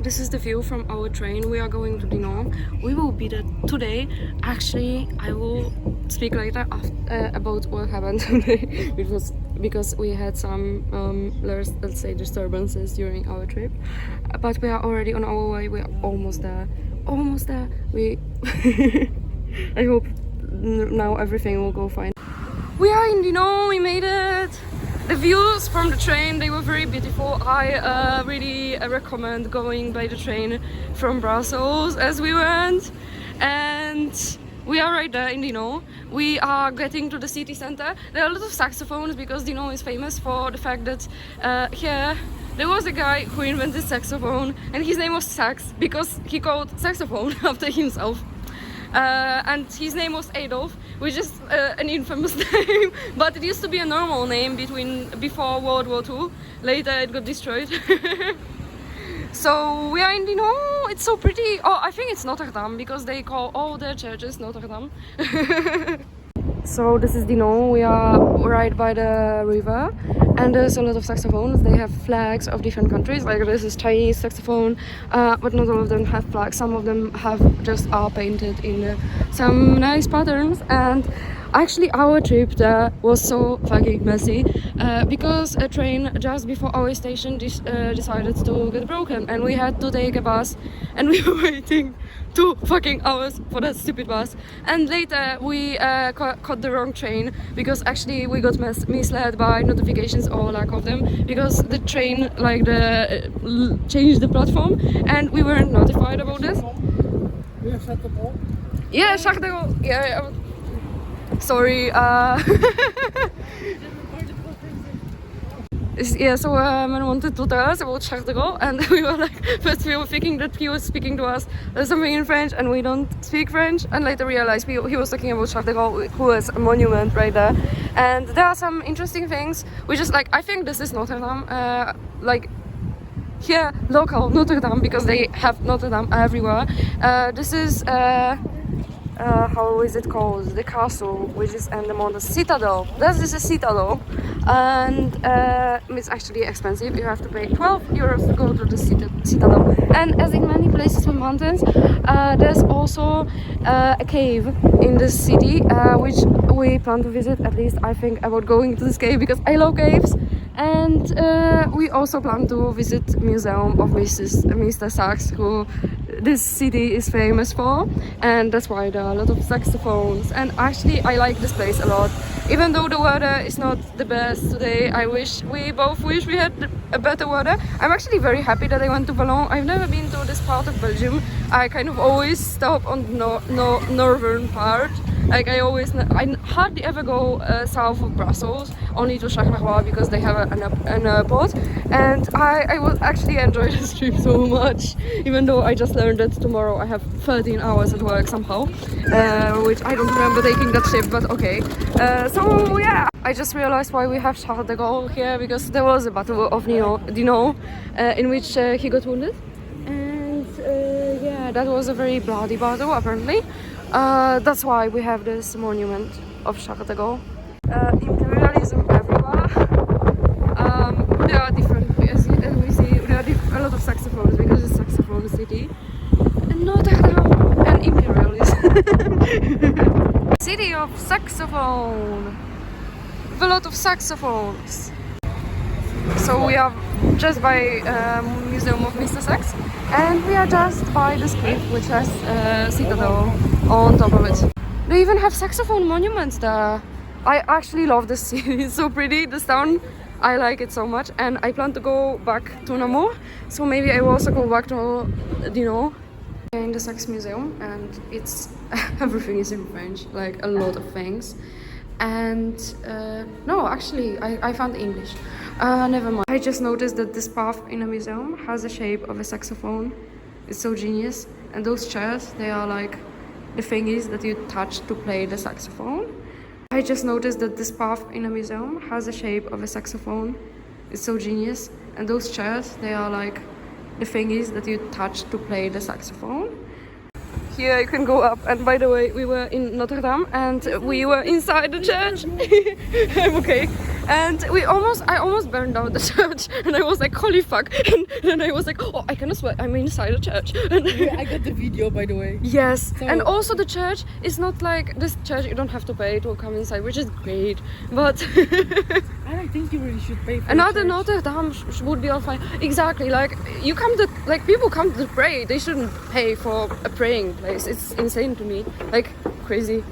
this is the view from our train. We are going to Dinant. We will be there today. Actually, I will speak later about what happened today. Because we had some, let's say, disturbances during our trip. But we are already on our way. We are almost there. Almost there. I hope now everything will go fine. We are in Dinant. We made it. The views from the train, they were very beautiful. I really recommend going by the train from Brussels as we went. And we are right there in Dinant. We are getting to the city center. There are a lot of saxophones because Dinant is famous for the fact that here there was a guy who invented saxophone and his name was Sax because he called saxophone after himself. And his name was Adolf, which is an infamous name, but it used to be a normal name before World War II. Later it got destroyed. So we are in Dinant. It's so pretty. Oh, I think it's Notre Dame because they call all their churches Notre Dame. So this is Dinant. We are right by the river and there's a lot of saxophones. They have flags of different countries, like this is Chinese saxophone, but not all of them have flags. Some of them are painted in some nice patterns. And actually our trip there was so fucking messy because a train just before our station decided to get broken and we had to take a bus and we were waiting 2 fucking hours for that stupid bus. And later we caught the wrong train because actually we got misled by notifications or lack of them because the train changed the platform and we weren't notified about this. Yeah, Charles de Gaulle. Yeah. Sorry. Yeah, so man wanted to tell us about Charles de Gaulle, and we were like, first we were thinking that he was speaking to us something in French, and we don't speak French, and later realized he was talking about Charles de Gaulle, who has a monument right there. And there are some interesting things. We just like, I think this is Notre Dame, like here local Notre Dame because they have Notre Dame everywhere. This is how is it called? The castle, which is in the mountain, citadel. This is a citadel, and it's actually expensive. You have to pay 12 euros to go to the citadel. And as in many places with mountains, there's also a cave in the city, which we plan to visit. At least I think about going to this cave because I love caves. And we also plan to visit museum of Mr. Sax, who this city is famous for, and that's why there are a lot of saxophones. And actually I like this place a lot, even though the weather is not the best today. We both wish we had a better weather. I'm actually very happy that I went to Vallon. I've never been to this part of Belgium. I kind of always stop on the northern part. Like I hardly ever go south of Brussels, only to Charleroi because they have an airport. And I will actually enjoy this trip so much, even though I just learned that tomorrow I have 13 hours at work somehow, which I don't remember taking that ship, but okay. So yeah, I just realized why we have Charles de Gaulle here, because there was a battle of Dinant in which he got wounded. And yeah, that was a very bloody battle apparently. That's why we have this monument of Charles de Gaulle. Imperialism everywhere. There are different, as we see, there are a lot of saxophones because it's a saxophone city. And Notre Dame and imperialism. City of saxophone. With a lot of saxophones. So we are just by Museum of Mr. Sax, and we are just by this cliff which has a citadel on top of it. They even have saxophone monuments there. I actually love this city. It's so pretty, this town. I like it so much, and I plan to go back to Namur, so maybe I will also go back to Dinant. In the Sax Museum, and it's everything is in French, like a lot of things. And no, actually I found English. Never mind. I just noticed that this path in a museum has the shape of a saxophone. It's so genius. And those chairs, they are like the thingies that you touch to play the saxophone. I just noticed that this path in a museum has the shape of a saxophone. It's so genius. And those chairs, they are like the thingies that you touch to play the saxophone. Here you can go up, and by the way, we were in Notre Dame and we were inside the church. I'm okay. And I almost burned down the church, and I was like, holy fuck. And then I was like, oh, I cannot swear, I'm inside a church. And Yeah, I got the video, by the way. yes, So- and also the church is not like this church, you don't have to pay to come inside, which is great. But I don't think you really should pay for another church. Notre Dame would be all fine. Exactly, like you come to, like people come to pray, they shouldn't pay for a praying place. It's insane to me, like crazy.